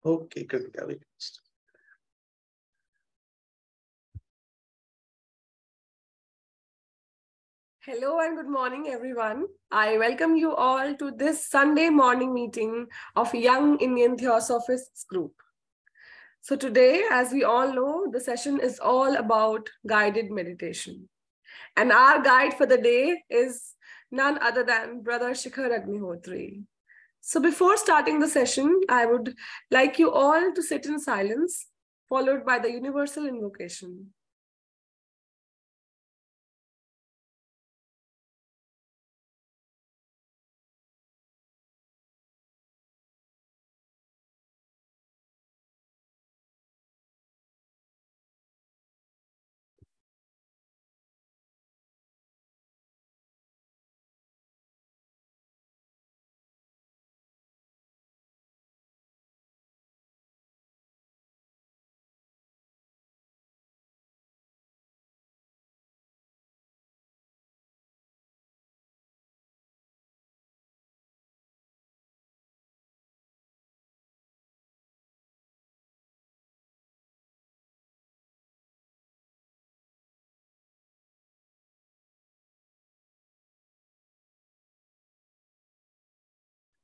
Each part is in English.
Okay, Kritika, we can start. Hello and good morning, everyone. I welcome you all to this Sunday morning meeting of Young Indian Theosophists Group. So, today, as we all know, the session is all about guided meditation. And our guide for the day is none other than Brother Shikhar Agnihotri. So, before starting the session, I would like you all to sit in silence, followed by the universal invocation.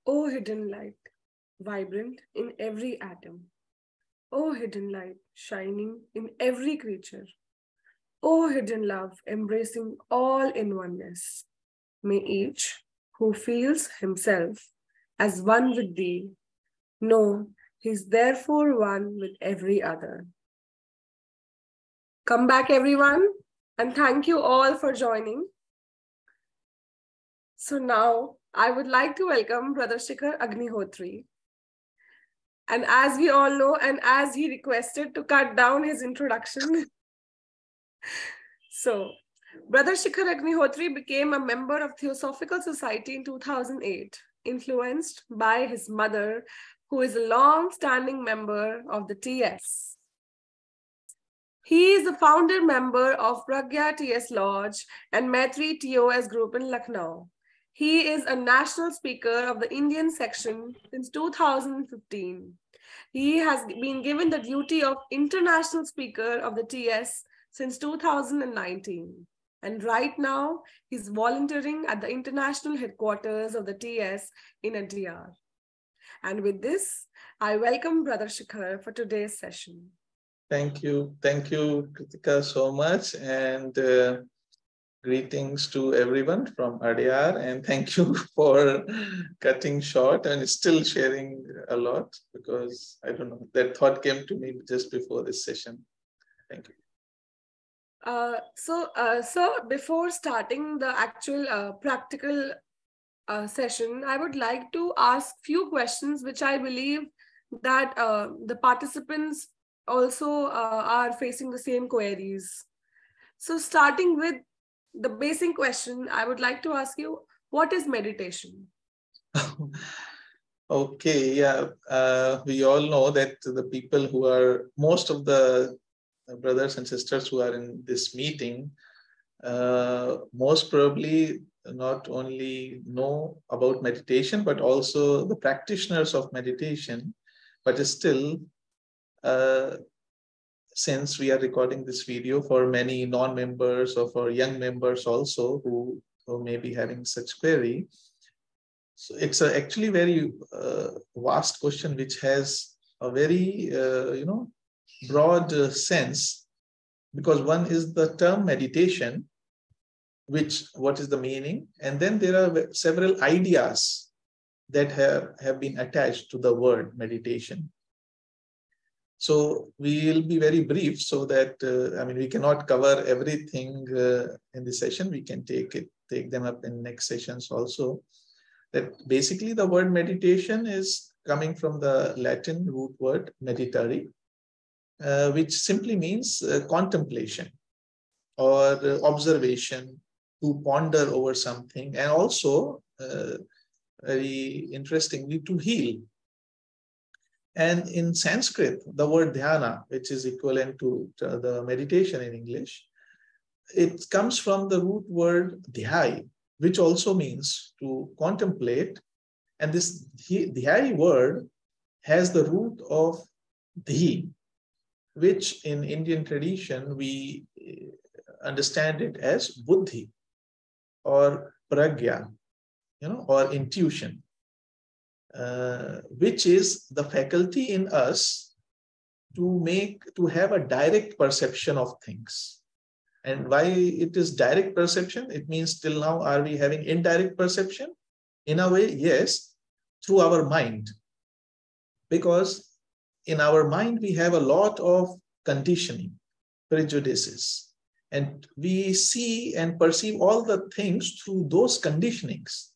O hidden light, vibrant in every atom. O hidden light, shining in every creature. O hidden love, embracing all in oneness. May each who feels himself as one with thee know he is therefore one with every other. Come back, everyone, and thank you all for joining. So now I would like to welcome Brother Shikhar Agnihotri. And as we all know, and as he requested to cut down his introduction, so Brother Shikhar Agnihotri became a member of Theosophical Society in 2008, influenced by his mother, who is a long-standing member of the TS. He is the founder member of Pragya TS Lodge and Maitri TOS group in Lucknow. He is a national speaker of the Indian section since 2015. He has been given the duty of international speaker of the TS since 2019. And right now, he's volunteering at the international headquarters of the TS in NDR. And with this, I welcome Brother Shikhar for today's session. Thank you, Kritika, so much, and greetings to everyone from Adyar, and thank you for cutting short and still sharing a lot, because I don't know, that thought came to me just before this session. Thank you. So before starting the actual practical session, I would like to ask few questions, which I believe that the participants also are facing the same queries. So starting with the basic question, I would like to ask you, what is meditation? Okay, yeah, we all know that the people who are, most of the brothers and sisters who are in this meeting, most probably not only know about meditation, but also the practitioners of meditation. But still, since we are recording this video for many non-members or for young members also who may be having such query, so it's actually very vast question which has a very broad sense, because one is the term meditation, which what is the meaning, and then there are several ideas that have been attached to the word meditation. So we will be very brief, so that we cannot cover everything in this session. We can take them up in next sessions also. That basically the word meditation is coming from the Latin root word meditare, which simply means contemplation or observation, to ponder over something, and also very interestingly, to heal. And in Sanskrit, the word dhyana, which is equivalent to the meditation in English, it comes from the root word dhyai, which also means to contemplate. And this dhyai word has the root of dhi, which in Indian tradition we understand it as buddhi or pragya, or intuition, which is the faculty in us to have a direct perception of things. And why it is direct perception? It means till now, are we having indirect perception? In a way, yes, through our mind. Because in our mind, we have a lot of conditioning, prejudices, and we see and perceive all the things through those conditionings.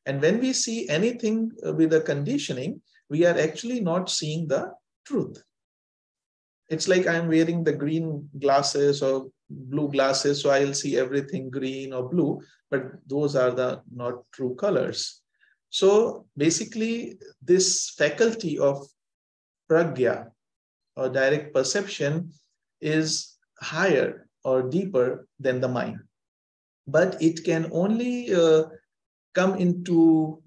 And when we see anything with a conditioning, we are actually not seeing the truth. It's like I'm wearing the green glasses or blue glasses, so I'll see everything green or blue, but those are the not true colors. So basically, this faculty of pragya or direct perception is higher or deeper than the mind. But it can only come into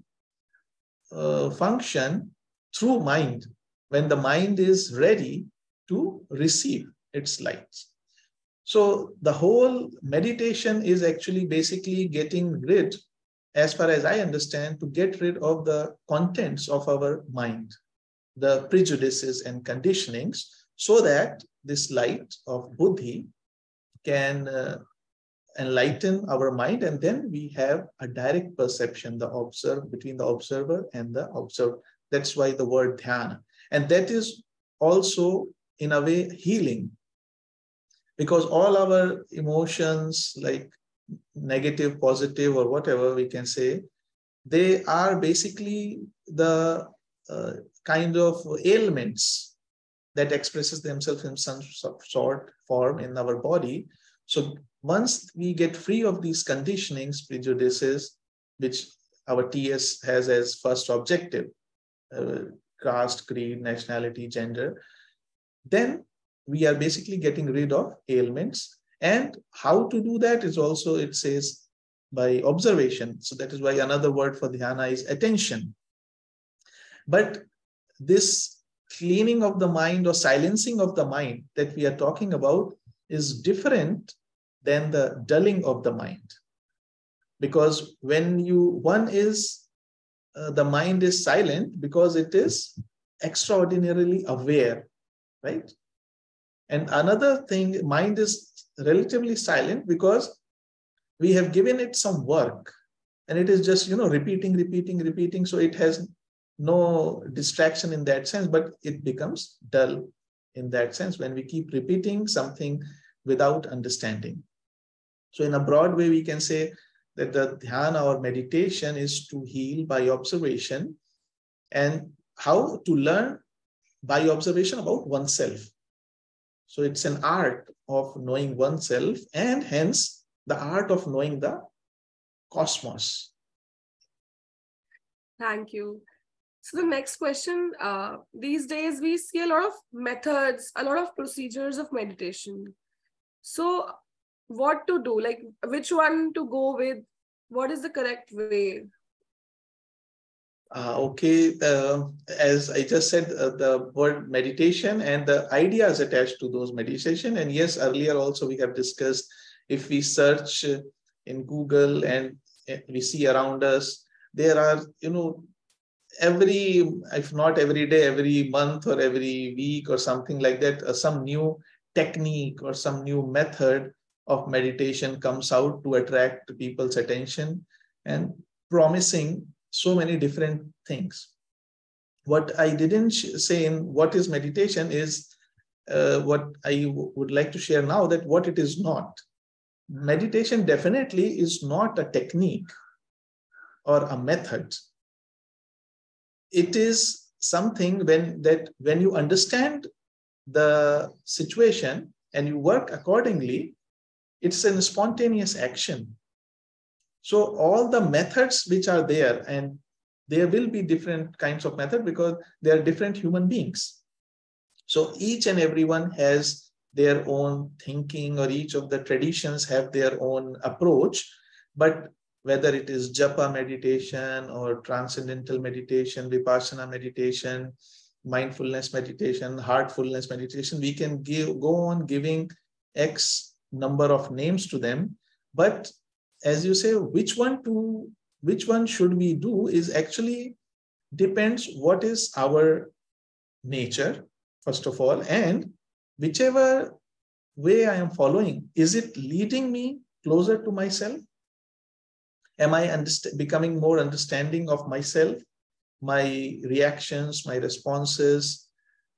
function through mind when the mind is ready to receive its lights. So the whole meditation is actually basically getting rid, as far as I understand, to get rid of the contents of our mind, the prejudices and conditionings, so that this light of buddhi can enlighten our mind, and then we have a direct perception, between the observer and the observed. That's why the word dhyana. And that is also, in a way, healing. Because all our emotions, like negative, positive, or whatever we can say, they are basically the kind of ailments that expresses themselves in some sort form in our body. So once we get free of these conditionings, prejudices, which our TS has as first objective, caste, creed, nationality, gender, then we are basically getting rid of ailments. And how to do that is also, it says, by observation. So that is why another word for dhyana is attention. But this cleaning of the mind or silencing of the mind that we are talking about is different than the dulling of the mind. Because when the mind is silent because it is extraordinarily aware, right? And another thing, mind is relatively silent because we have given it some work and it is just, repeating. So it has no distraction in that sense, but it becomes dull in that sense when we keep repeating something without understanding. So in a broad way, we can say that the dhyana or meditation is to heal by observation, and how to learn by observation about oneself. So it's an art of knowing oneself, and hence the art of knowing the cosmos. Thank you. So the next question, these days we see a lot of methods, a lot of procedures of meditation. So what to do, like which one to go with? What is the correct way? Okay, as I just said, the word meditation and the ideas attached to those meditation. And yes, earlier also we have discussed, if we search in Google and we see around us, there are, if not every day, every month or every week or something like that, some new technique or some new method of meditation comes out to attract people's attention and promising so many different things. What I didn't say in what is meditation is what I would like to share now, that what it is not. Meditation definitely is not a technique or a method. It is something when you understand the situation and you work accordingly, it's a spontaneous action. So all the methods which are there, and there will be different kinds of methods because they are different human beings. So each and everyone has their own thinking, or each of the traditions have their own approach. But whether it is japa meditation or transcendental meditation, vipassana meditation, mindfulness meditation, heartfulness meditation. We can go on giving X number of names to them. But as you say, which one should we do is actually depends what is our nature, first of all, and whichever way I am following, is it leading me closer to myself? Am I becoming more understanding of myself, my reactions, my responses?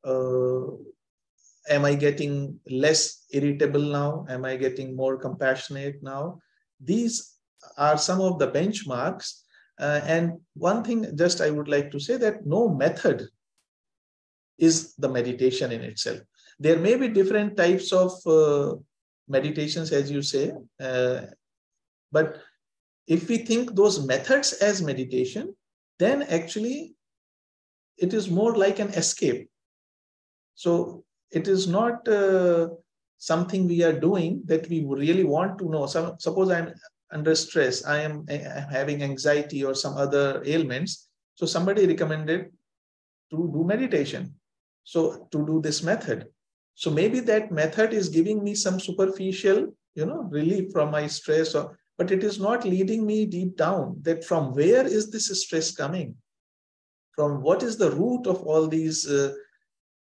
Am I getting less irritable now? Am I getting more compassionate now? These are some of the benchmarks. And one thing just I would like to say that no method is the meditation in itself. There may be different types of meditations, as you say, but if we think those methods as meditation, then actually it is more like an escape. So it is not something we are doing that we really want to know. So, suppose I'm under stress, I am having anxiety or some other ailments. So somebody recommended to do meditation. So to do this method. So maybe that method is giving me some superficial, relief from my stress, but it is not leading me deep down that from where is this stress coming? From what is the root of all these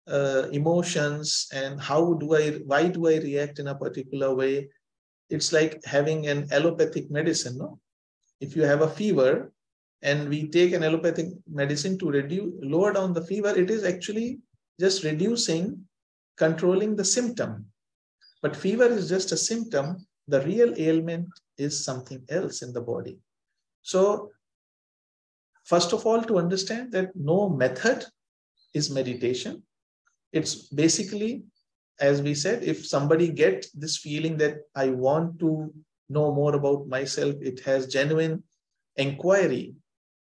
emotions, and why do I react in a particular way? It's like having an allopathic medicine, no? If you have a fever and we take an allopathic medicine to lower down the fever, it is actually just controlling the symptom. But fever is just a symptom. The real ailment is something else in the body. So first of all, to understand that no method is meditation. It's basically, as we said, if somebody gets this feeling that I want to know more about myself, it has genuine inquiry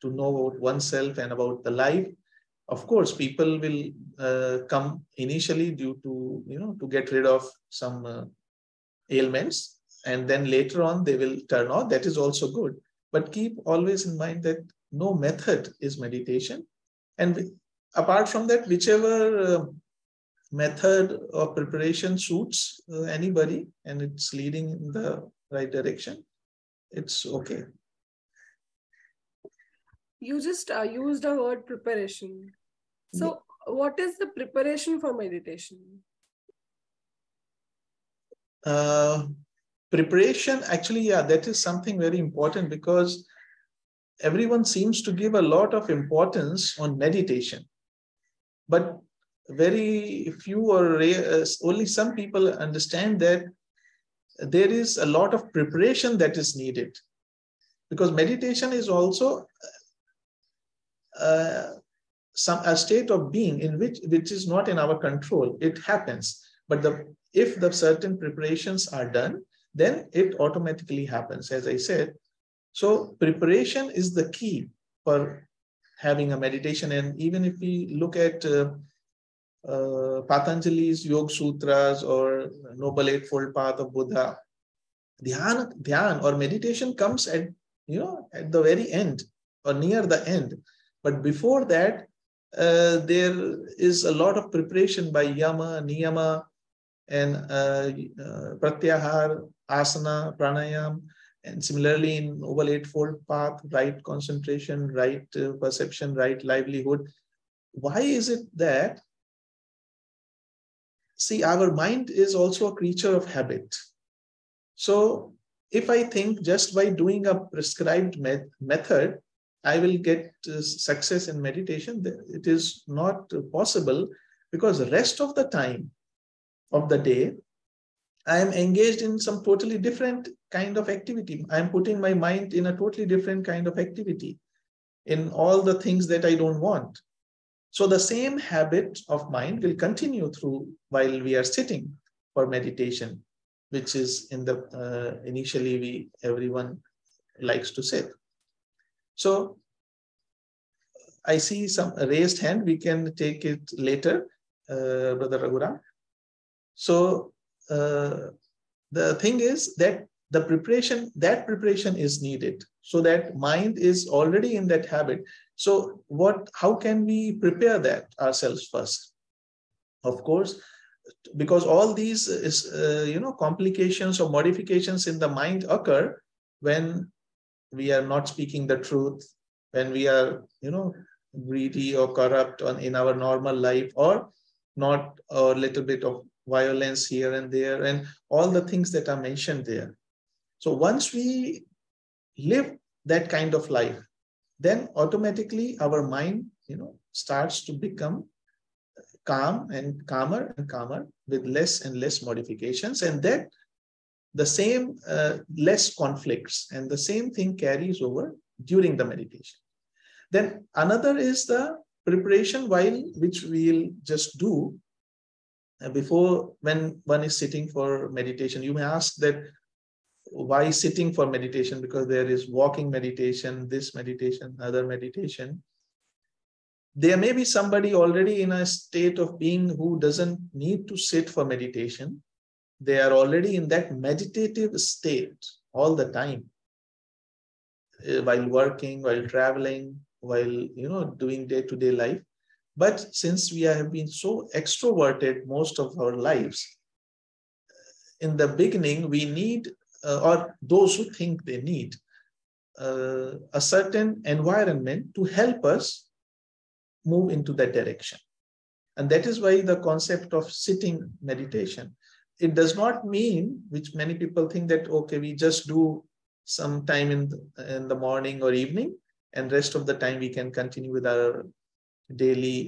to know about oneself and about the life. Of course, people will come initially due to, to get rid of some ailments, and then later on they will turn on. That is also good. But keep always in mind that no method is meditation. And apart from that, whichever method or preparation suits anybody and it's leading in the right direction, it's okay. You just used the word preparation. So what is the preparation for meditation? Preparation, actually, yeah, that is something very important, because everyone seems to give a lot of importance on meditation. But very few or only some people understand that there is a lot of preparation that is needed, because meditation is also a state of being in which is not in our control. It happens, but if the certain preparations are done, then it automatically happens, as I said. So preparation is the key for having a meditation. And even if we look at Patanjali's Yoga Sutras or Noble Eightfold Path of Buddha, dhyan or meditation comes at the very end or near the end. But before that, there is a lot of preparation by yama, niyama, and pratyahar, asana, pranayam. And similarly in Noble Eightfold Path, right concentration, right perception, right livelihood. Why is it that? See, our mind is also a creature of habit. So if I think just by doing a prescribed method, I will get success in meditation, it is not possible, because the rest of the time of the day, I am engaged in some totally different kind of activity. I am putting my mind in a totally different kind of activity, in all the things that I don't want. So the same habit of mind will continue through while we are sitting for meditation, which is in the initially everyone likes to sit. So I see some raised hand. We can take it later, Brother Raghuram. So the thing is that that preparation is needed. So that mind is already in that habit. So how can we prepare that ourselves first? Of course, because all these complications or modifications in the mind occur when we are not speaking the truth, when we are, greedy or corrupt in our normal life, or not a little bit of violence here and there, and all the things that are mentioned there. So once we live that kind of life, then automatically our mind, starts to become calm and calmer with less and less modifications, and that the same less conflicts, and the same thing carries over during the meditation. Then another is the preparation, which we'll just do before, when one is sitting for meditation. You may ask that why sitting for meditation, because there is walking meditation, this meditation, other meditation. There may be somebody already in a state of being who doesn't need to sit for meditation. They are already in that meditative state all the time, while working, while traveling, while doing day-to-day life. But since we have been so extroverted most of our lives, in the beginning we need, or those who think they need, a certain environment to help us move into that direction. And that is why the concept of sitting meditation, it does not mean, which many people think, that okay, we just do some time in the morning or evening, and rest of the time we can continue with our daily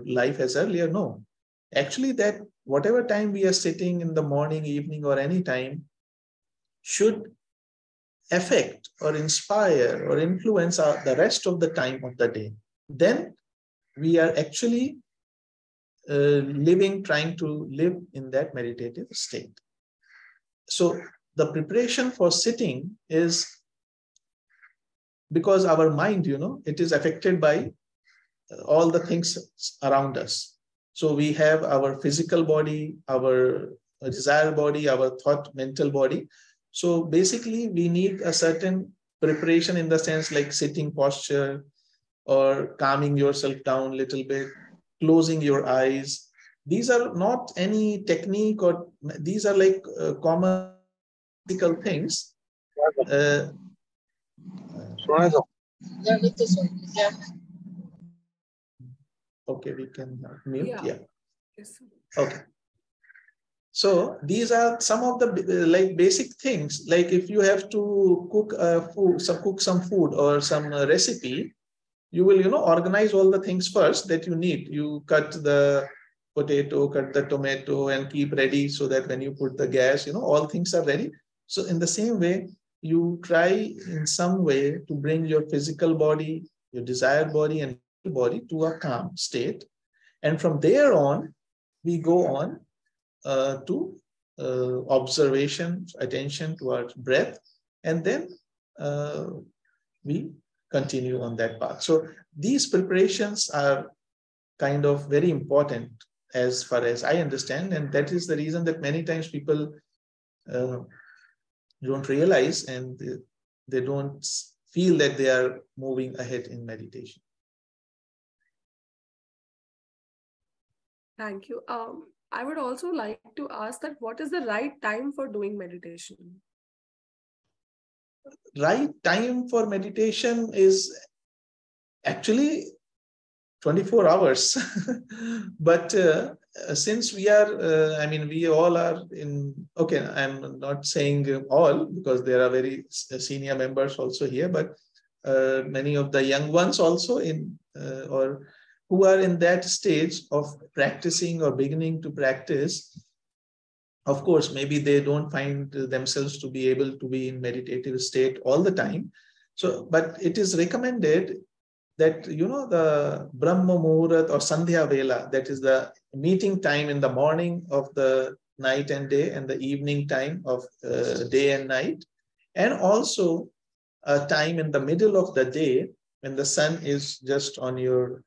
life as earlier. No, actually, that whatever time we are sitting in the morning, evening, or any time should affect or inspire or influence the rest of the time of the day. Then we are actually trying to live in that meditative state. So the preparation for sitting is because our mind, it is affected by all the things around us. So we have our physical body, our desire body, our thought, mental body. So basically we need a certain preparation, in the sense like sitting posture, or calming yourself down a little bit, closing your eyes. These are not any technique, or these are like common physical things. Okay, we can mute. Yeah. Yes. Okay. So these are some of the basic things. Like if you have to cook some food or some recipe, you will organize all the things first that you need. You cut the potato, cut the tomato, and keep ready, so that when you put the gas, all things are ready. So in the same way, you try in some way to bring your physical body, your desired body, and body to a calm state. And from there on, we go on to observation, attention towards breath, and then we continue on that path. So these preparations are kind of very important as far as I understand, and that is the reason that many times people don't realize, and they don't feel that they are moving ahead in meditation. Thank you. I would also like to ask that what is the right time for doing meditation? Right time for meditation is actually 24 hours. But since we are, we all are in, okay, I'm not saying all, because there are very senior members also here, but many of the young ones also or who are in that stage of practicing or beginning to practice. Of course, maybe they don't find themselves to be able to be in meditative state all the time. So, but it is recommended that, the Brahma Muhurat or Sandhya Vela, that is the meeting time in the morning of the night and day, and the evening time of day and night, and also a time in the middle of the day when the sun is just on your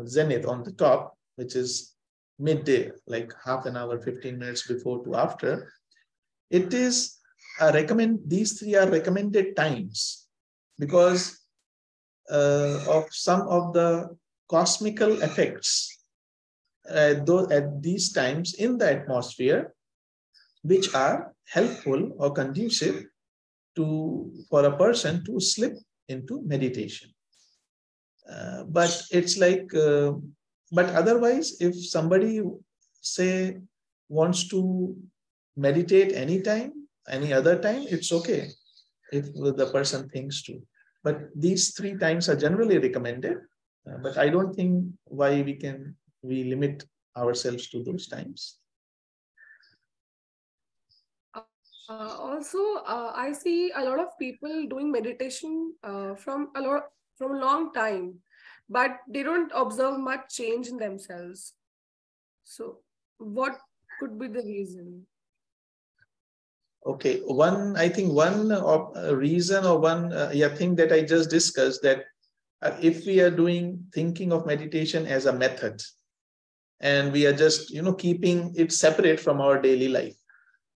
zenith on the top, which is midday, like half an hour, 15 minutes before to after. It is these three are recommended times because of some of the cosmical effects though at these times in the atmosphere, which are helpful or conducive for a person to slip into meditation. But it's like, but otherwise, if somebody say wants to meditate anytime, any other time, it's okay if the person thinks to. But these 3 times are generally recommended. But I don't think why we limit ourselves to those times. I see a lot of people doing meditation from a long time, but they don't observe much change in themselves. So, what could be the reason? Okay, I think one reason or one thing that I just discussed, that if we are thinking of meditation as a method, and we are just keeping it separate from our daily life,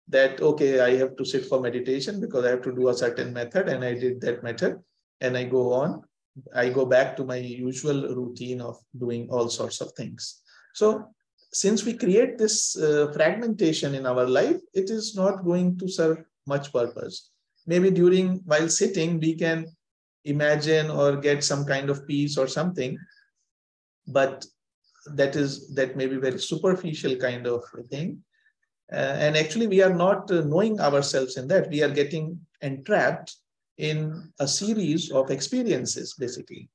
that okay, I have to sit for meditation because I have to do a certain method, and I did that method, and I go back to my usual routine of doing all sorts of things. So since we create this fragmentation in our life, it is not going to serve much purpose. Maybe while sitting, we can imagine or get some kind of peace or something, but that may be very superficial kind of thing. And actually, we are not knowing ourselves in that. We are getting entrapped in a series of experiences, basically.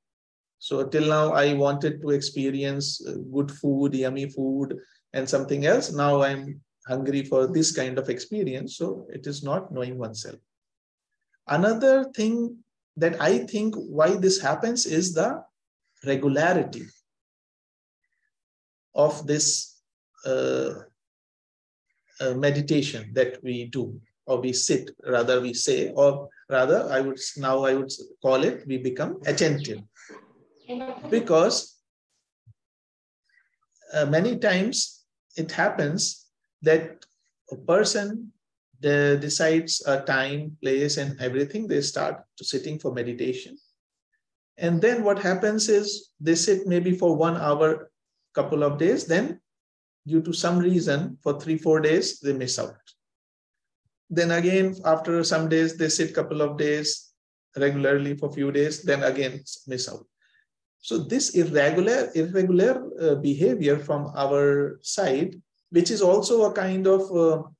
So till now, I wanted to experience good food, yummy food, and something else. Now I'm hungry for this kind of experience. So it is not knowing oneself. Another thing that I think why this happens is the regularity of this meditation that we do, or we sit, rather we say, or rather I would call it, we become attentive. Because many times it happens that a person decides a time, place, and everything, they start sitting for meditation. And then what happens is they sit maybe for 1 hour, couple of days, then due to some reason for 3-4 days, they miss out. Then again, after some days, they sit couple of days regularly for few days, then again miss out. So this irregular behavior from our side, which is also a kind of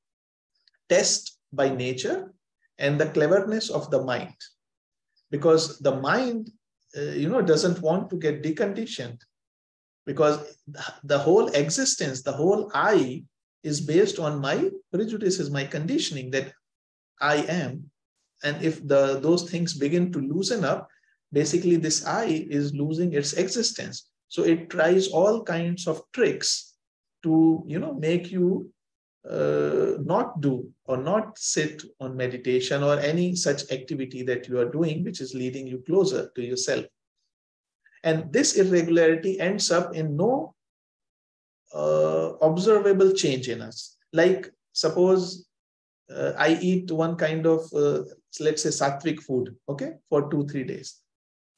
test by nature and the cleverness of the mind, because the mind, doesn't want to get deconditioned, because the whole existence, the whole I is based on my prejudices, my conditioning that I am. And if those things begin to loosen up, basically this I is losing its existence. So it tries all kinds of tricks to, make you not do or not sit on meditation or any such activity that you are doing, which is leading you closer to yourself. And this irregularity ends up in no observable change in us. Like suppose I eat one kind of, let's say, sattvic food, okay, for 2-3 days.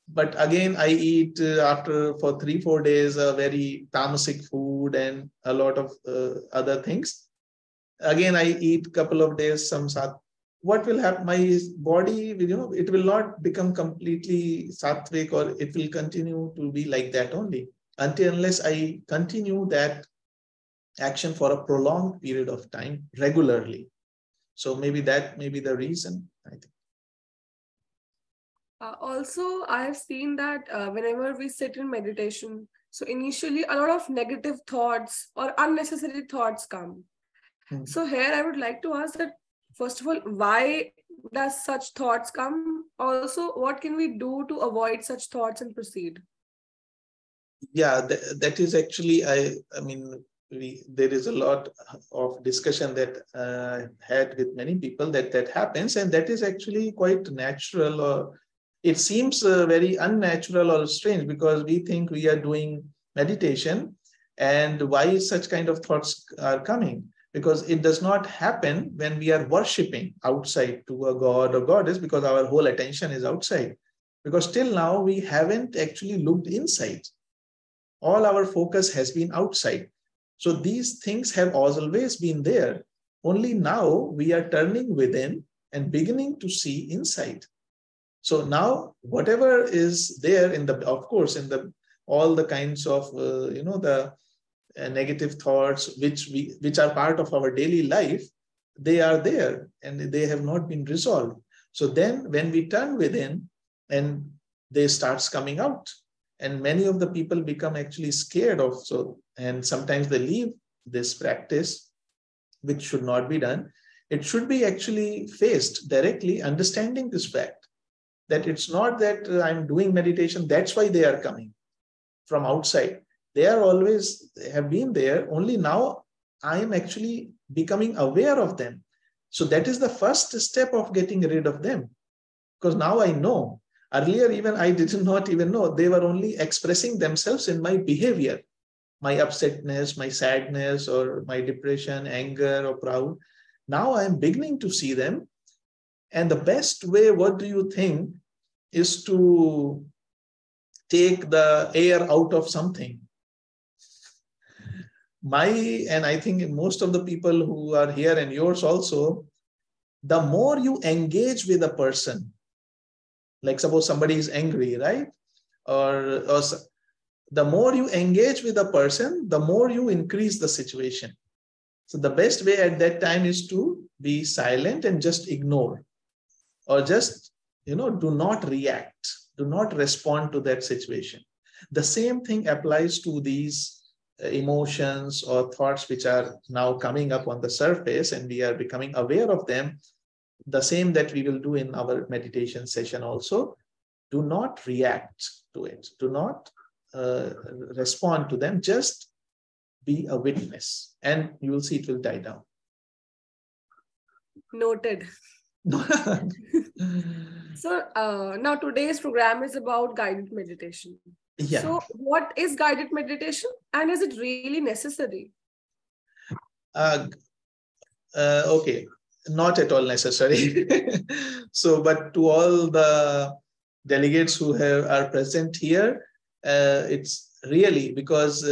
But again, I eat for 3-4 days a very tamasic food and a lot of other things. Again, I eat couple of days some sattvic. What will happen? My body, it will not become completely sattvic, or it will continue to be like that only unless I continue that action for a prolonged period of time regularly. So maybe that may be the reason, I think. Also, I have seen that whenever we sit in meditation, so initially a lot of negative thoughts or unnecessary thoughts come. Mm-hmm. So here I would like to ask that, first of all, why does such thoughts come? Also, what can we do to avoid such thoughts and proceed? Yeah, that is actually, I mean, there is a lot of discussion that had with many people that happens, and that is actually quite natural, or it seems very unnatural or strange, because we think we are doing meditation, and why such kind of thoughts are coming? Because it does not happen when we are worshipping outside to a god or goddess, because our whole attention is outside. because till now we haven't actually looked inside. All our focus has been outside. So these things have always been there. Only now we are turning within and beginning to see inside. So now whatever is there in the, of course, in the all the kinds of the negative thoughts which are part of our daily life, they are there and they have not been resolved. So then when we turn within, and they starts coming out, and many of the people become actually scared of, so, and sometimes they leave this practice, which should not be done. It should be actually faced directly, understanding this fact that it's not that I'm doing meditation, that's why they are coming from outside. They are always, they have been there, only now I am actually becoming aware of them. So that is the first step of getting rid of them, because now I know. Earlier, even I did not even know. They were only expressing themselves in my behavior, my upsetness, my sadness, or my depression, anger, or proud. Now I'm beginning to see them. And the best way, what do you think, is to take the air out of something. And I think most of the people who are here and yours also, the more you engage with a person, like suppose somebody is angry, right? Or the more you engage with a person, the more you increase the situation. So the best way at that time is to be silent and just ignore, or just, do not react, do not respond to that situation. The same thing applies to these emotions or thoughts which are now coming up on the surface, and we are becoming aware of them. The same that we will do in our meditation session also. Do not react to it. Do not respond to them. Just be a witness, and you will see it will die down. Noted. So now today's program is about guided meditation. Yeah. So what is guided meditation, and is it really necessary? Okay, not at all necessary. So, but to all the delegates who are present here, it's really because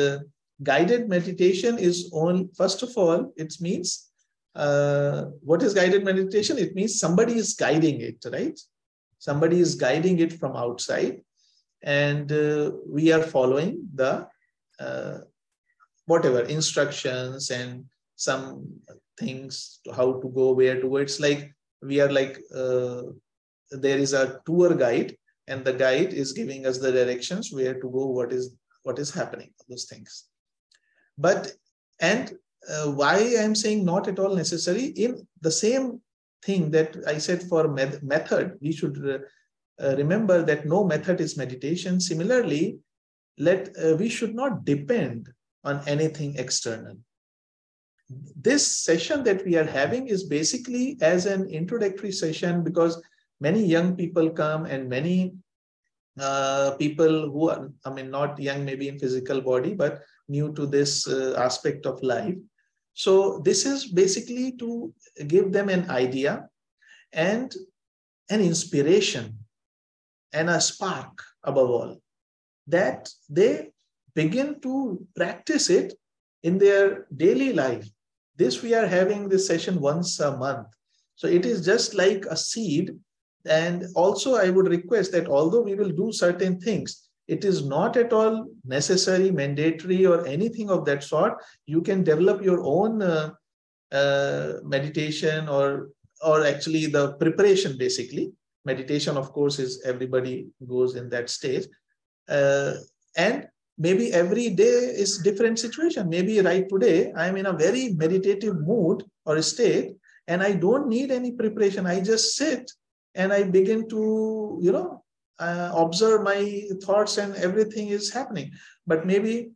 guided meditation is on, first of all, it means, what is guided meditation? It means somebody is guiding it, right? Somebody is guiding it from outside, and we are following the whatever instructions and some things, how to go, where to go. It's like we are like there is a tour guide, and the guide is giving us the directions where to go, what is happening, those things. But why I'm saying not at all necessary, in the same thing that I said for method, we should remember that no method is meditation. Similarly, we should not depend on anything external. This session that we are having is basically as an introductory session, because many young people come, and many people who are, not young maybe in physical body, but new to this aspect of life. So this is basically to give them an idea and an inspiration and a spark above all, that they begin to practice it in their daily life. This, we are having this session once a month. So it is just like a seed. And also I would request that although we will do certain things, it is not at all necessary, mandatory, or anything of that sort. You can develop your own meditation, or actually the preparation, basically. Meditation, of course, is everybody goes in that stage. And maybe every day is different situation. Maybe right today, I'm in a very meditative mood or state, and I don't need any preparation. I just sit and I begin to, observe my thoughts, and everything is happening. But maybe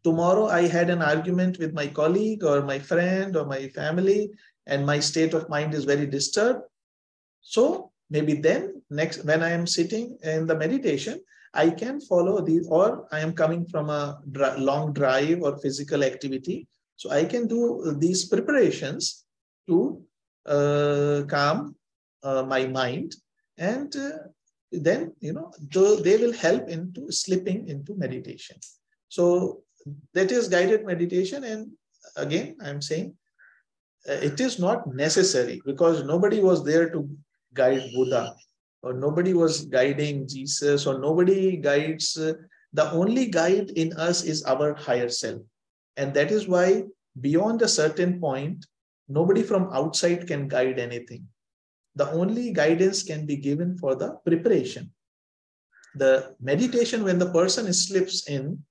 tomorrow I had an argument with my colleague or my friend or my family, and my state of mind is very disturbed. So maybe then next, when I am sitting in the meditation, I can follow these, or I am coming from a long drive or physical activity. So I can do these preparations to calm my mind, and then, they will help into slipping into meditation. So that is guided meditation. And again, I'm saying it is not necessary, because nobody was there to guide Buddha, or nobody was guiding Jesus, or nobody guides. The only guide in us is our higher self. And that is why beyond a certain point, nobody from outside can guide anything. The only guidance can be given for the preparation. The meditation, when the person slips in,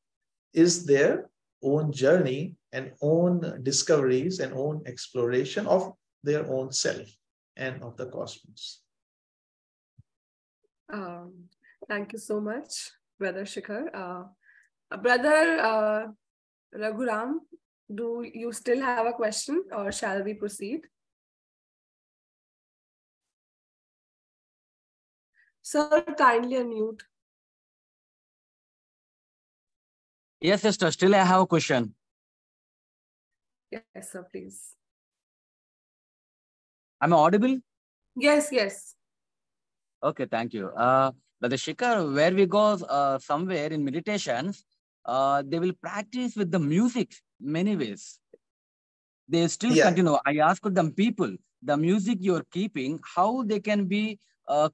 is their own journey and own discoveries and own exploration of their own self and of the cosmos. Thank you so much, Brother Shikhar. Brother Raghuram, do you still have a question, or shall we proceed? Sir, kindly unmute. Yes, sister. Still, I have a question. Yes, sir, please. Am I audible? Yes, yes. Okay, thank you. Brother Shikhar, where we go somewhere in meditations, they will practice with the music many ways. They still continue. I asked them people, the music you're keeping, how they can be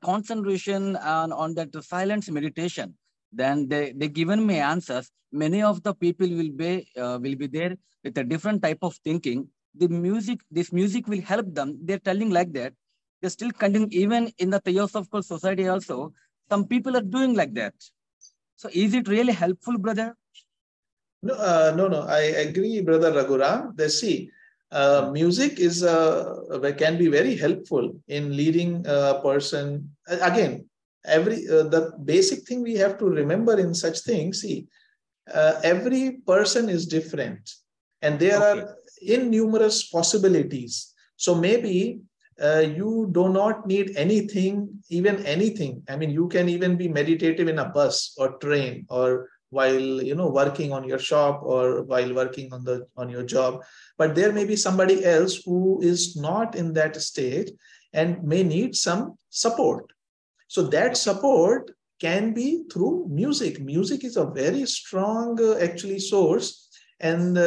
concentration on that silence meditation. Then they given me answers. Many of the people will be there with a different type of thinking. This music will help them. They're telling like that. They still continue even in the Theosophical Society also. Some people are doing like that. So is it really helpful, brother? No, no. I agree, Brother Raghuram. See, music is can be very helpful in leading a person. Again, the basic thing we have to remember in such things. See, every person is different, and there are innumerous possibilities. So maybe you do not need anything, even anything. I mean, you can even be meditative in a bus or train, or while working on your shop, or while working on your job. But there may be somebody else who is not in that state and may need some support. So that support can be through music. Music is a very strong actually source. And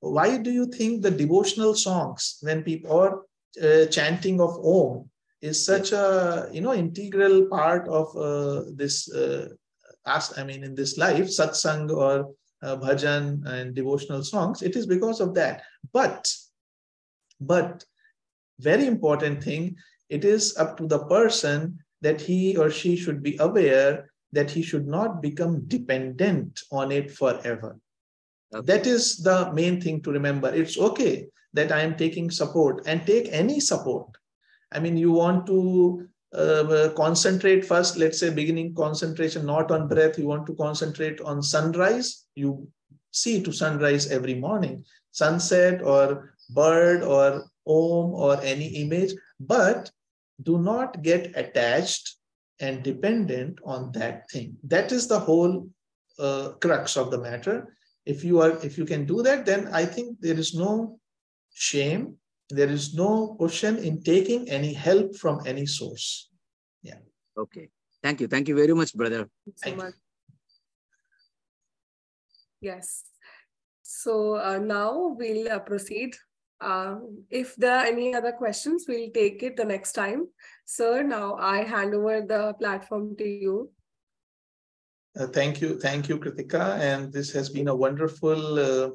why do you think the devotional songs, when people, or chanting of Om, is such a integral part of this in this life, satsang or bhajan and devotional songs? It is because of that. But very important thing, it is up to the person that he or she should be aware that he should not become dependent on it forever. That is the main thing to remember. It's okay that I am taking support, and take any support. I mean, you want to concentrate first, let's say beginning concentration not on breath, you want to concentrate on sunrise, you see to sunrise every morning, sunset or bird or Om or any image, but do not get attached and dependent on that thing. That is the whole crux of the matter. If you can do that, then I think there is no shame, there is no question in taking any help from any source. Yeah. Okay. Thank you. Thank you very much, brother. Thank you so much. Yes. So now we'll proceed. If there are any other questions, we'll take it the next time. Sir, now I hand over the platform to you. Thank you, Kritika. And this has been a wonderful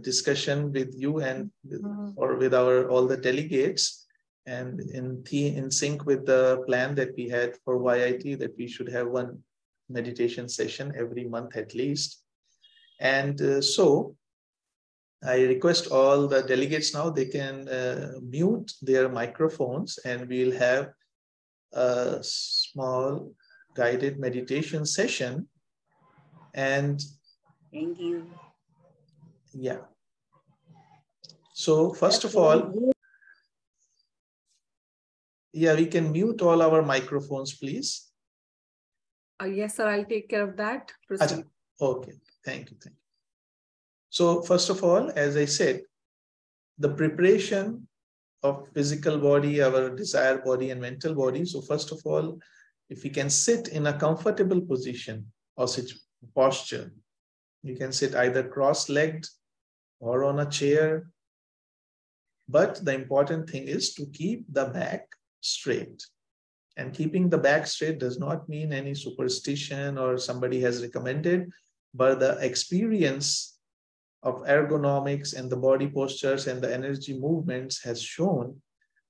discussion with you and with all the delegates, and in sync with the plan that we had for YIT, that we should have one meditation session every month at least. And so I request all the delegates now, they can mute their microphones, and we'll have a small guided meditation session. And thank you. Yeah. So first of all, we can mute all our microphones, please. Yes, sir, I'll take care of that. Proceed. Okay, thank you. So first of all, as I said, the preparation of physical body, our desire body and mental body. So first of all, if we can sit in a comfortable position or posture, you can sit either cross-legged or on a chair. But the important thing is to keep the back straight. And keeping the back straight does not mean any superstition or somebody has recommended, but the experience of ergonomics and the body postures and the energy movements has shown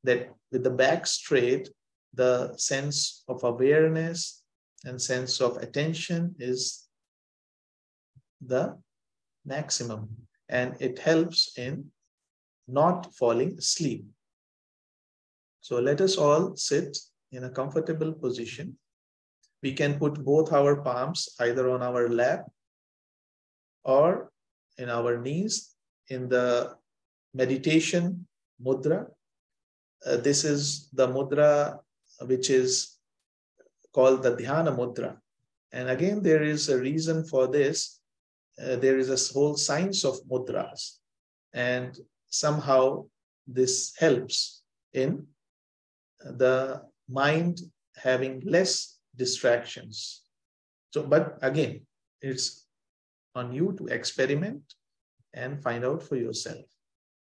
that with the back straight, the sense of awareness and sense of attention is the maximum, and it helps in not falling asleep. So let us all sit in a comfortable position. We can put both our palms either on our lap or in our knees in the meditation mudra. This is the mudra which is called the dhyana mudra. And again, there is a reason for this. There is a whole science of mudras, and somehow this helps in the mind having less distractions. So, but again, it's on you to experiment and find out for yourself.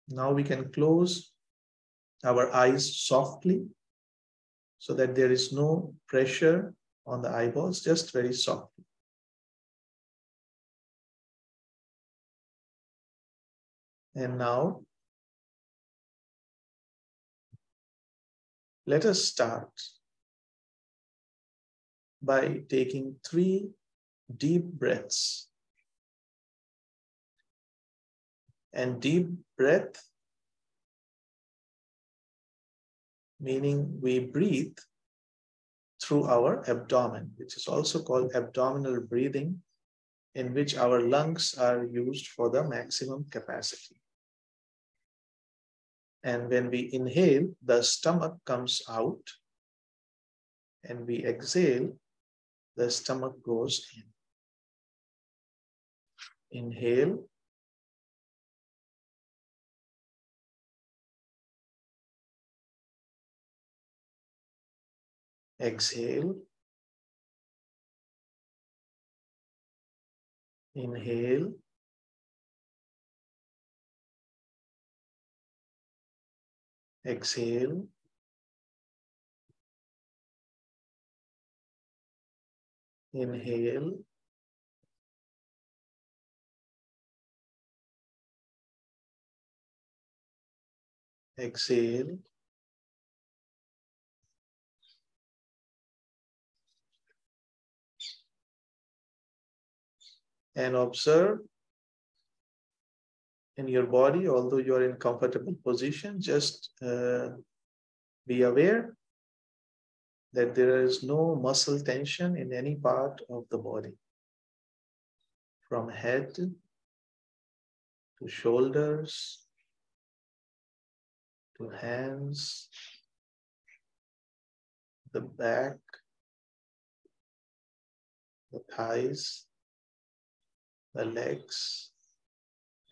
Now we can close our eyes softly so that there is no pressure on the eyeballs, just very softly. And now, let us start by taking 3 deep breaths. And deep breath, meaning we breathe through our abdomen, which is also called abdominal breathing, in which our lungs are used for the maximum capacity. And when we inhale, the stomach comes out, and we exhale, the stomach goes in. Inhale. Exhale. Inhale. Exhale. Inhale. Exhale. And observe in your body, although you are in comfortable position, just be aware that there is no muscle tension in any part of the body, from head to shoulders, to hands, the back, the thighs, the legs,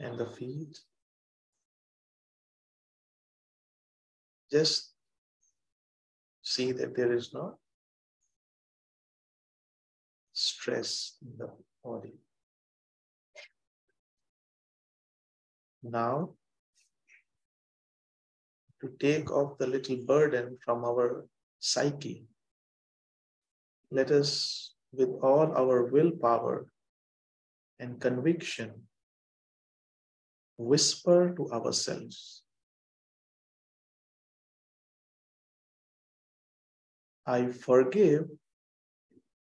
and the feet. Just see that there is no stress in the body. Now, to take off the little burden from our psyche, let us, with all our willpower and conviction, whisper to ourselves, I forgive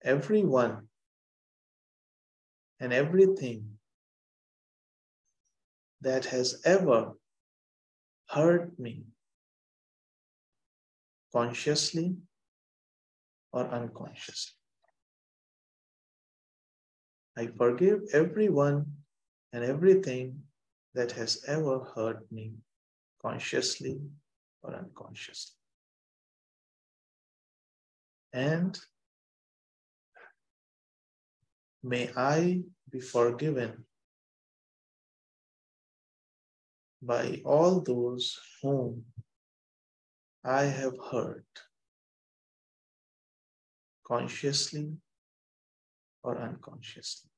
everyone and everything that has ever hurt me, consciously or unconsciously. I forgive everyone and everything that has ever hurt me, consciously or unconsciously. And may I be forgiven by all those whom I have hurt. consciously or unconsciously.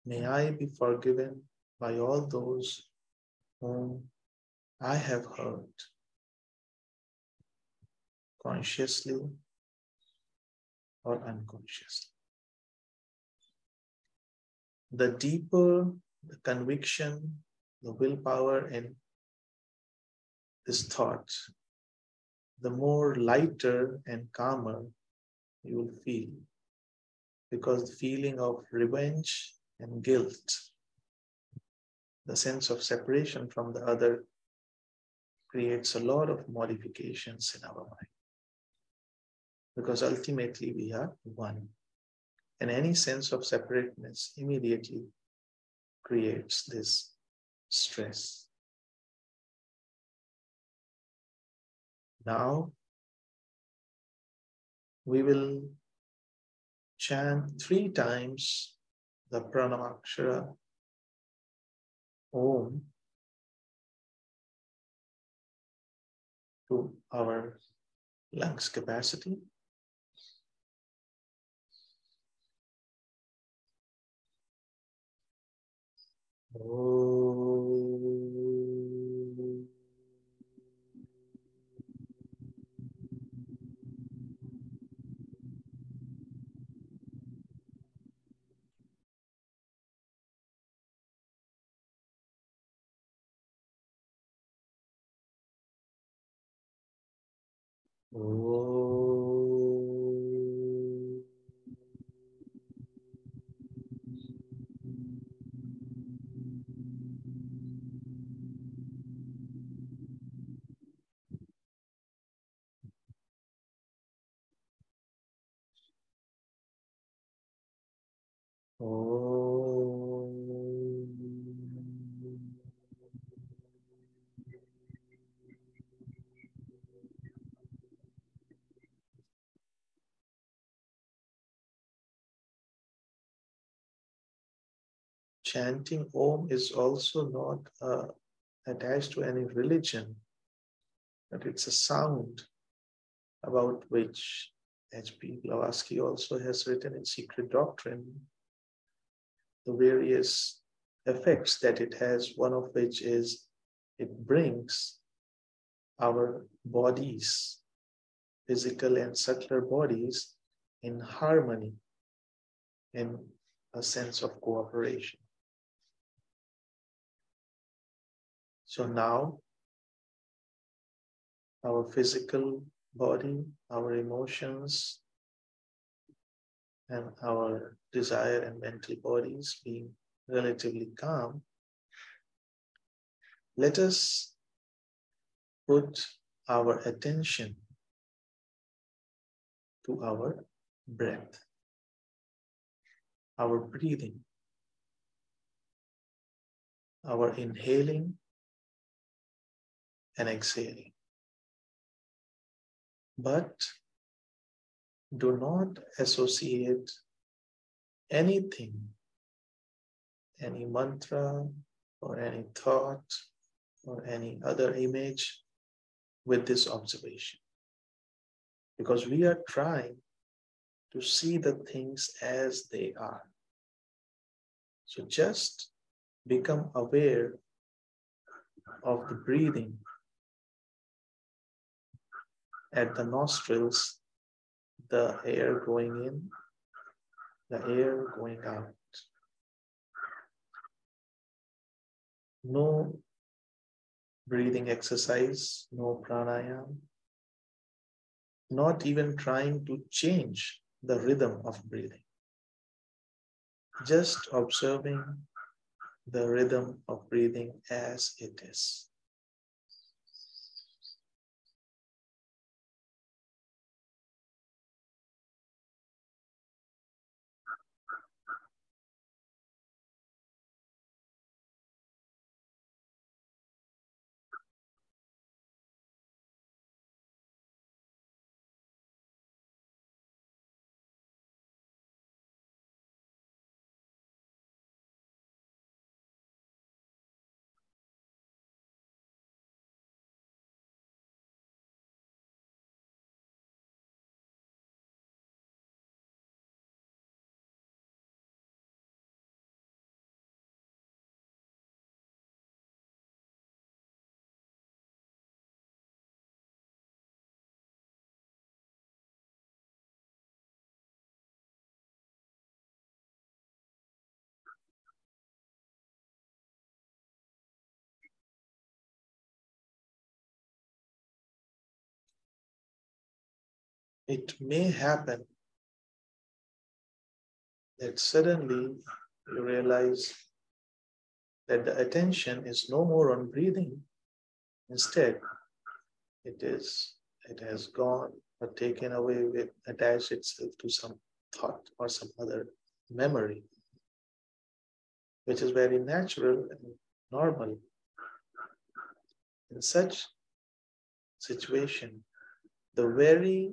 May I be forgiven by all those whom I have hurt, consciously or unconsciously. The deeper the conviction, the willpower in this thought, the more lighter and calmer you will feel, because the feeling of revenge and guilt, the sense of separation from the other, creates a lot of modifications in our mind. Because ultimately we are one. And any sense of separateness immediately creates this stress. Now we will chant 3 times the Pranamakshara Om to our lungs capacity. Om. Chanting Om is also not attached to any religion, but it's a sound about which H.P. Blavatsky also has written in Secret Doctrine the various effects that it has, one of which is it brings our bodies, physical and subtler bodies, in harmony, in a sense of cooperation. So now, our physical body, our emotions, and our desire and mental bodies being relatively calm, let us put our attention to our breath, our breathing, our inhaling and exhaling. But do not associate anything, any mantra or any thought or any other image with this observation. Because we are trying to see the things as they are. So just become aware of the breathing at the nostrils, the air going in, the air going out. No breathing exercise, no pranayama, not even trying to change the rhythm of breathing. Just observing the rhythm of breathing as it is. it may happen that suddenly you realize that the attention is no more on breathing. Instead, it has gone or taken away with attached itself to some thought or some other memory, which is very natural and normal. In such situation, the very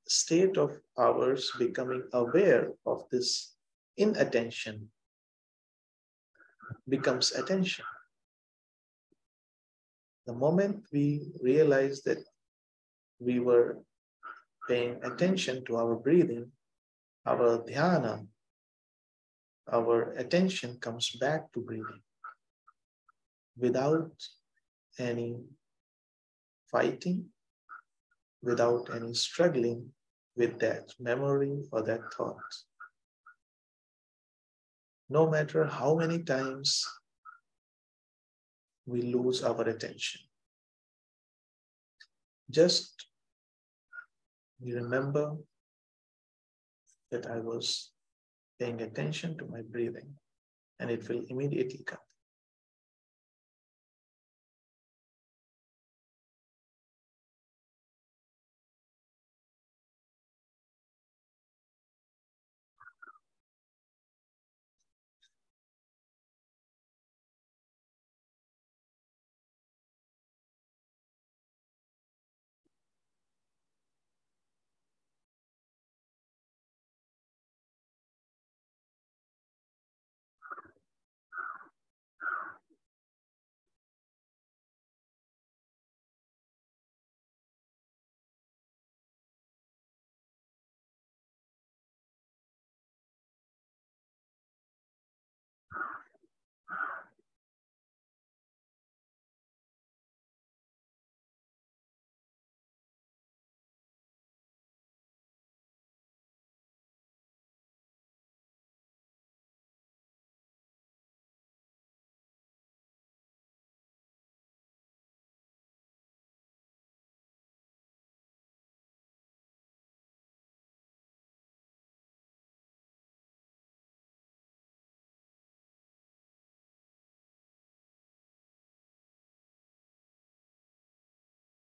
state of ours becoming aware of this inattention becomes attention. The moment we realize that we were paying attention to our breathing, our dhyana, our attention comes back to breathing without any fighting, without any struggling with that memory or that thought. No matter how many times we lose our attention, just we remember that I was paying attention to my breathing, and it will immediately come.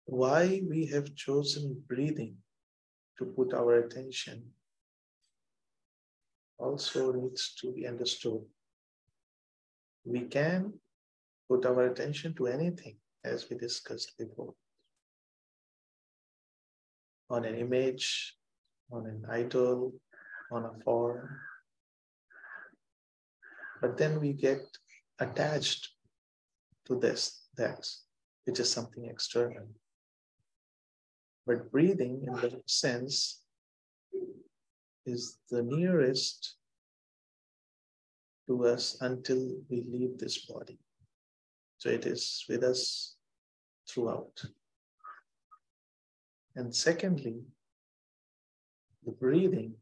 Why we have chosen breathing to put our attention also needs to be understood. We can put our attention to anything, as we discussed before, on an image, on an idol, on a form, but then we get attached to that, which is something external. But breathing, in that sense, is the nearest to us until we leave this body. So it is with us throughout. And secondly, the breathing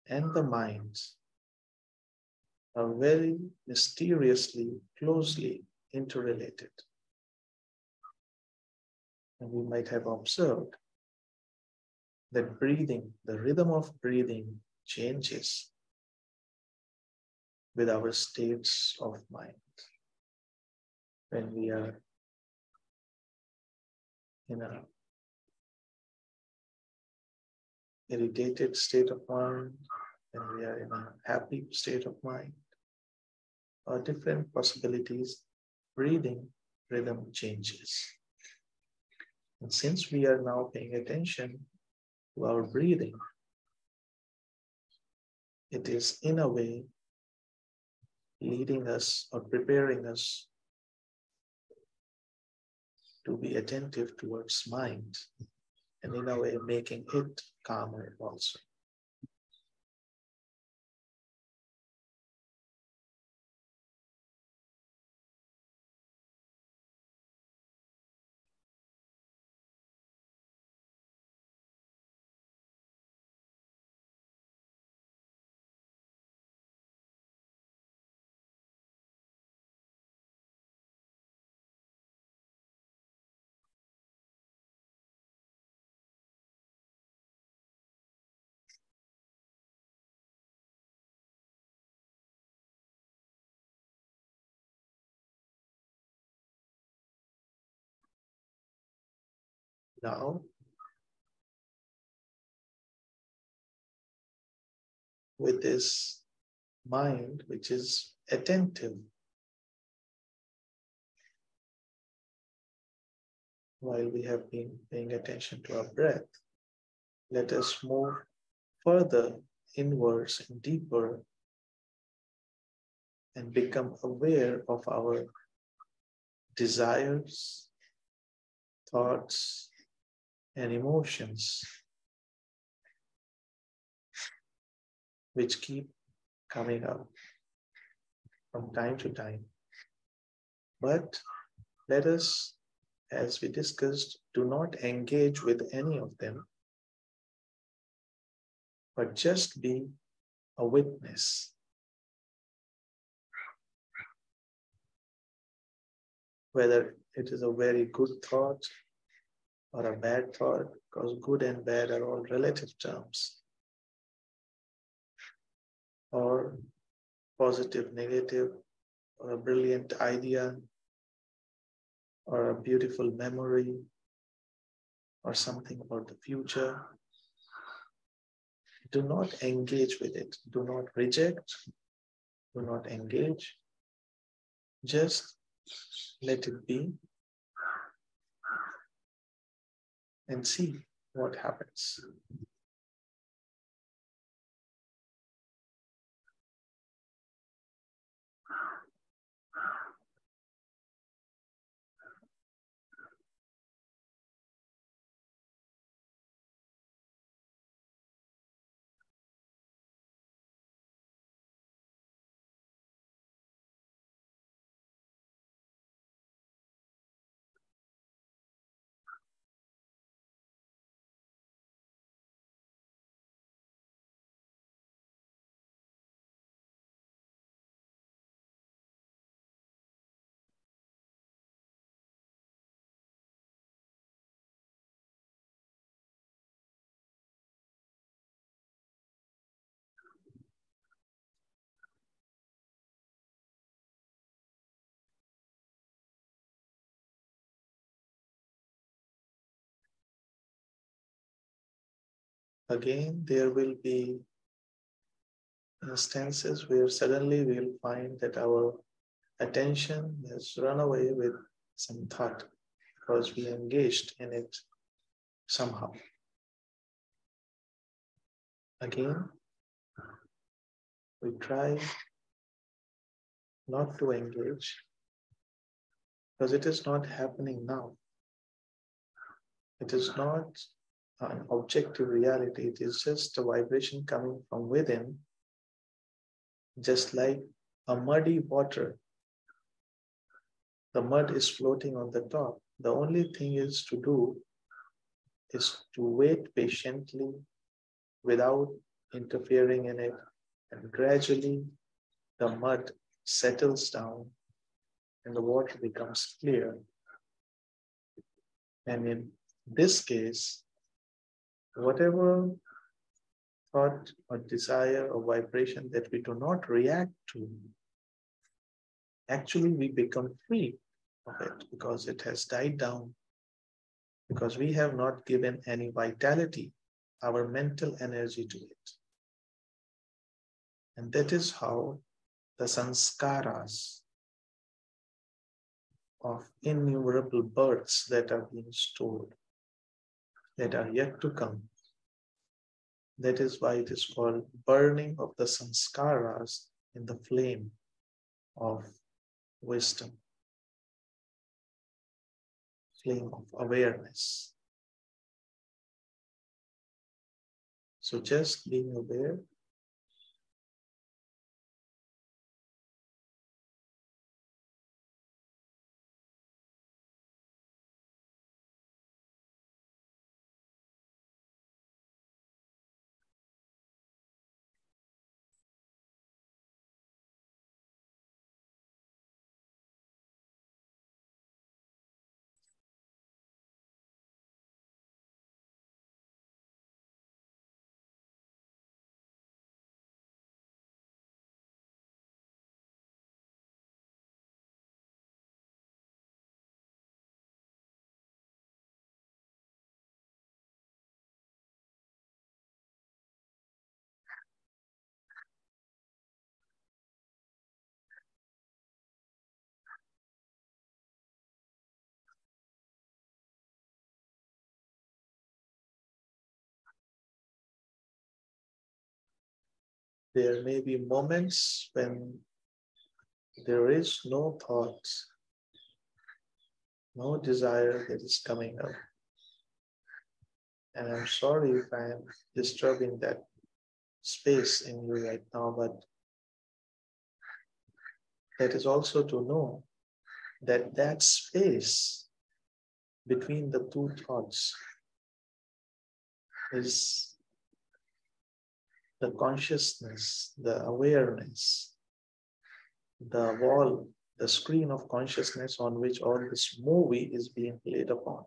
and the mind are very mysteriously, closely interrelated. And we might have observed that breathing, the rhythm of breathing changes with our states of mind. When we are in a irritated state of mind, when we are in a happy state of mind, or different possibilities, breathing rhythm changes. And since we are now paying attention to our breathing, it is in a way leading us or preparing us to be attentive towards mind, and in a way making it calmer also. Now, with this mind which is attentive, while we have been paying attention to our breath, let us move further inwards and deeper and become aware of our desires, thoughts, and emotions, which keep coming up from time to time. But let us, as we discussed, do not engage with any of them, but just be a witness. Whether it is a very good thought or a bad thought, because good and bad are all relative terms, or positive, negative, or a brilliant idea, or a beautiful memory, or something about the future. Do not engage with it. Do not reject. Do not engage. Just let it be and see what happens. Again, there will be instances where suddenly we'll find that our attention has run away with some thought because we engaged in it somehow. Again, we try not to engage because it is not happening now. It is not an objective reality. It is just a vibration coming from within, just like a muddy water. The mud is floating on the top. The only thing is to do is to wait patiently without interfering in it, and gradually the mud settles down and the water becomes clear. And in this case, whatever thought or desire or vibration that we do not react to, actually we become free of it because it has died down, because we have not given any vitality, our mental energy to it. And that is how the sanskaras of innumerable births that are being stored, that are yet to come. That is why it is called burning of the sanskaras in the flame of wisdom, flame of awareness. So just being aware, there may be moments when there is no thought, no desire that is coming up. And I'm sorry if I am disturbing that space in you right now, but that is also to know that that space between the two thoughts is the consciousness, the awareness, the wall, the screen of consciousness on which all this movie is being played upon.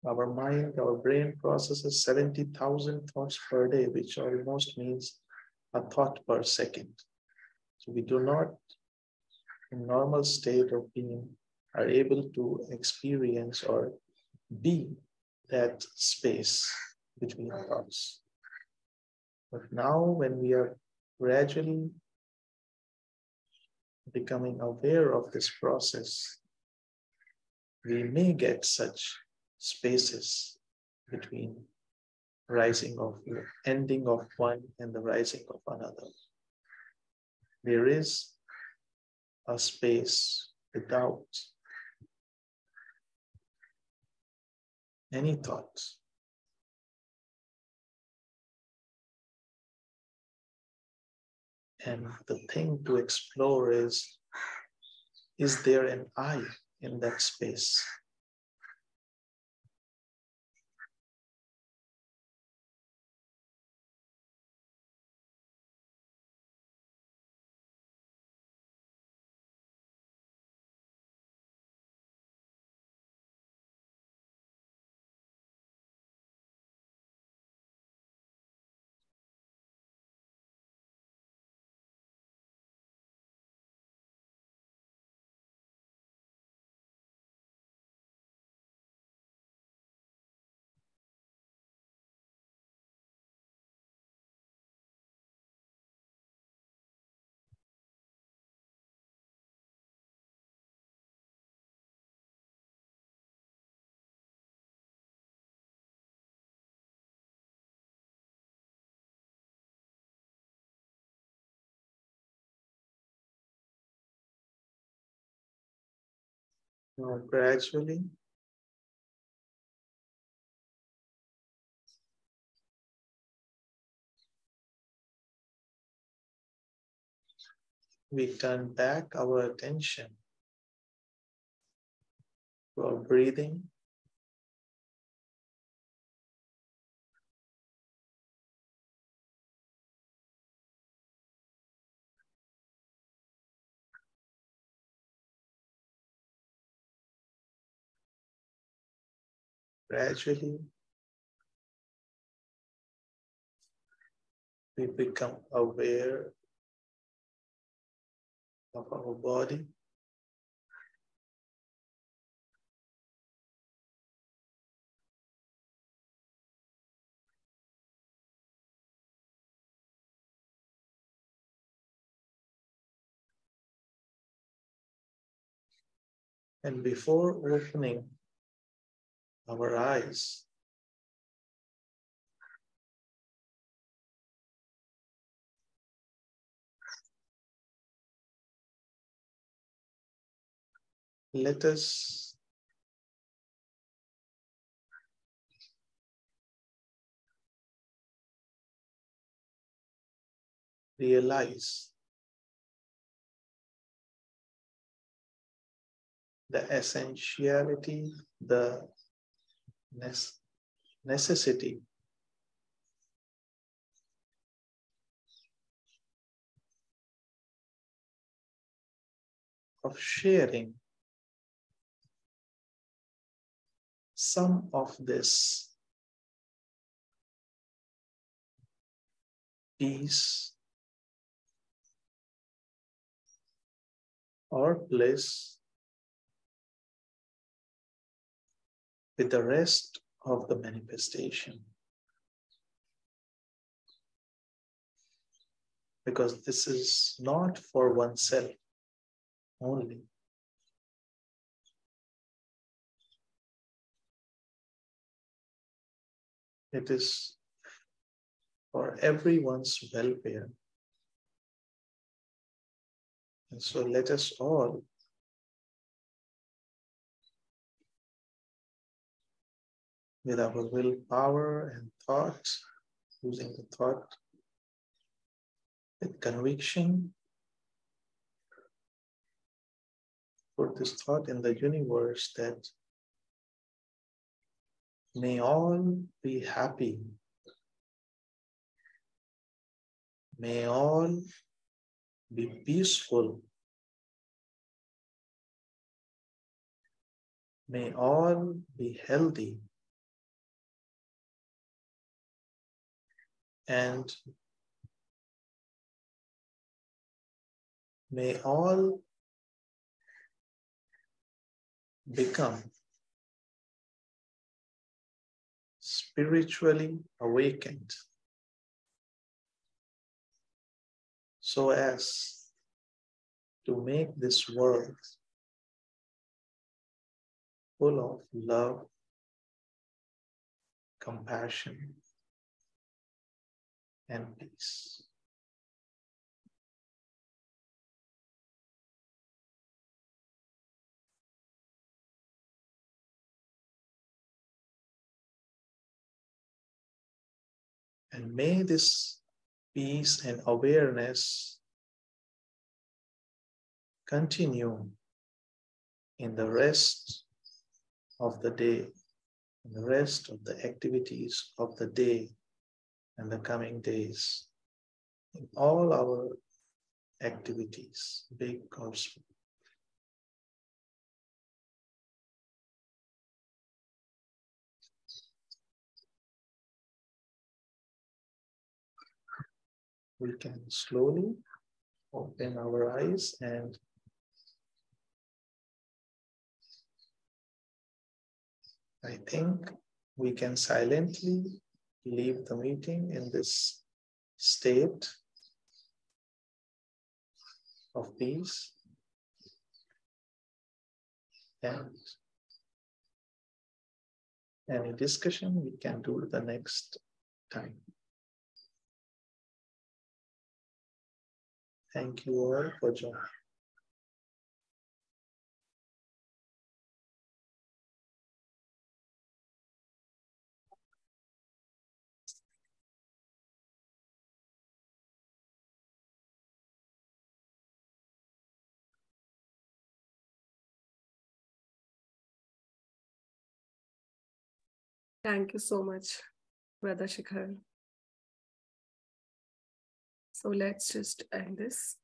Our mind, our brain processes 70,000 thoughts per day, which almost means a thought per second. So we do not, in normal state of being, are able to experience or be that space between thoughts. But now when we are gradually becoming aware of this process, we may get such spaces between rising of ending of one and the rising of another. There is a space without any thoughts. And the thing to explore is there an I in that space? Now, gradually, we turn back our attention to our breathing. Gradually, we become aware of our body. And before opening our eyes, let us realize the essentiality, the necessity of sharing some of this peace or bliss with the rest of the manifestation. Because this is not for oneself only. It is for everyone's welfare. And so let us all with our willpower and thought, using the thought with conviction, put this thought in the universe that may all be happy. May all be peaceful. May all be healthy. And may all become spiritually awakened so as to make this world full of love, compassion, and peace. And may this peace and awareness continue in the rest of the day, in the rest of the activities of the day and the coming days, in all our activities, big or small. We can slowly open our eyes and I think we can silently leave the meeting in this state of peace and any discussion we can do the next time. Thank you all for joining. Thank you so much, Brother Shikhar. So let's just end this.